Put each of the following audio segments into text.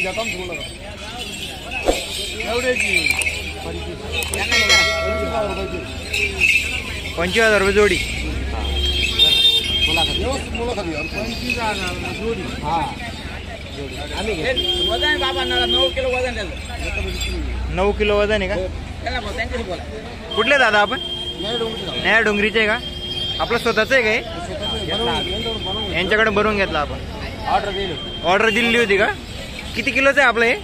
₹25,000 जोडी. वजन बाबा 9 किलो वजन आहे. 9 किलो वजन आहे का? कुठले दादा आपण? नया डोंगरीचे आहे का? आपलं स्वतःच आहे का? यांच्याकडे भरून घेतला आपण. ऑर्डर दिली होती का? किती किलोचं आहे आपलं हे?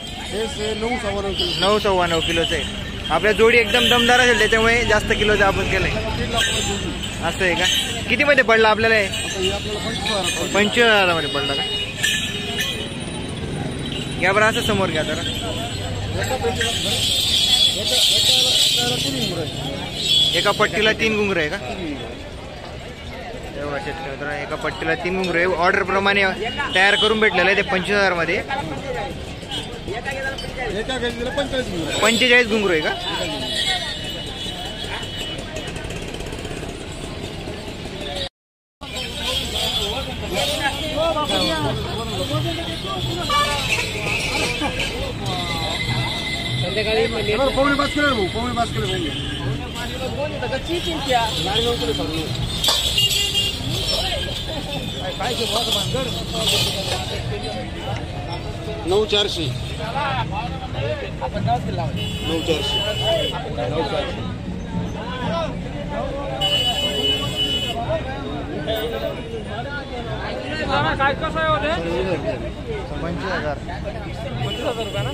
9.9 किलोचं आहे. आपल्या जोडी एकदम दमदार असेल त्याच्यामुळे जास्त किलोचं आपण केलंय. असं आहे का? किती मध्ये पडला आपल्याला हे? 25,000 मध्ये पडला का? या बरं असं समोर घ्या जरा. एका पट्टीला 3 घुंगरं आहे का? एका पट्टीला 3 घुंगरं आहे. ऑर्डर प्रमाणे तयार करून भेटलेलं आहे ते 25,000 मध्ये. 45 घुंगरू आहे का? संध्याकाळी पावणे 5 किलो 9,400. आपण 9,400. काय कसं आहे होते? 25,000 रुपये ना.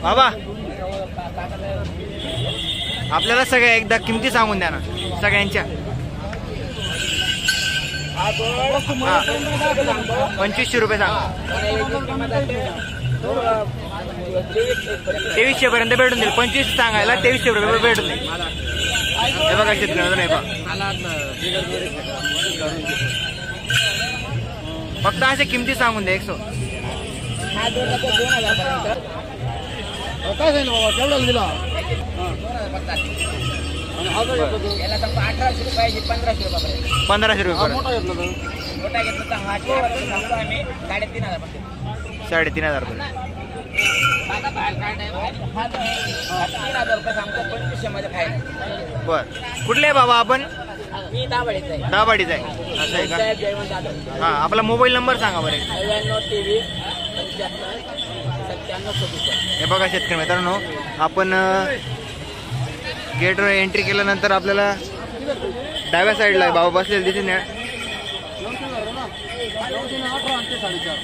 बाबा आपल्याला सगळ्या एकदा किमती सांगून द्या ना सगळ्यांच्या. 2500 रुपये सांगा. 2300 पर्यंत भेटून देईल. 25 सांगायला 2300 रुपये भेटून देईल. हे बघा शेतकऱ्यांना नाही बघा. फक्त असे किमती सांगून द्या. 100 काय झालं बाबा केवढा दिला? 1800 रुपये 1500 रुपये. 1500 रुपये. मोठा घेतला तर मोठा घेतला तर हा सांगतो आम्ही 3,500 रुपये. 3,500 रुपये. 3,000 रुपये सांगतो. 2500 मध्ये खायला. बर कुठले बाबा आपण? मी दाभाडीचा आहे. दाभाडीचा आहे. असं आहे का? हा आपला मोबाईल नंबर सांगा बरं. 99 95 हे बघा शेतकरी मित्रांनो आपण गेटवर एंट्री केल्यानंतर आपल्याला डाव्या साईडला बाबा बसलेले दिसून. 18 आणि 4.5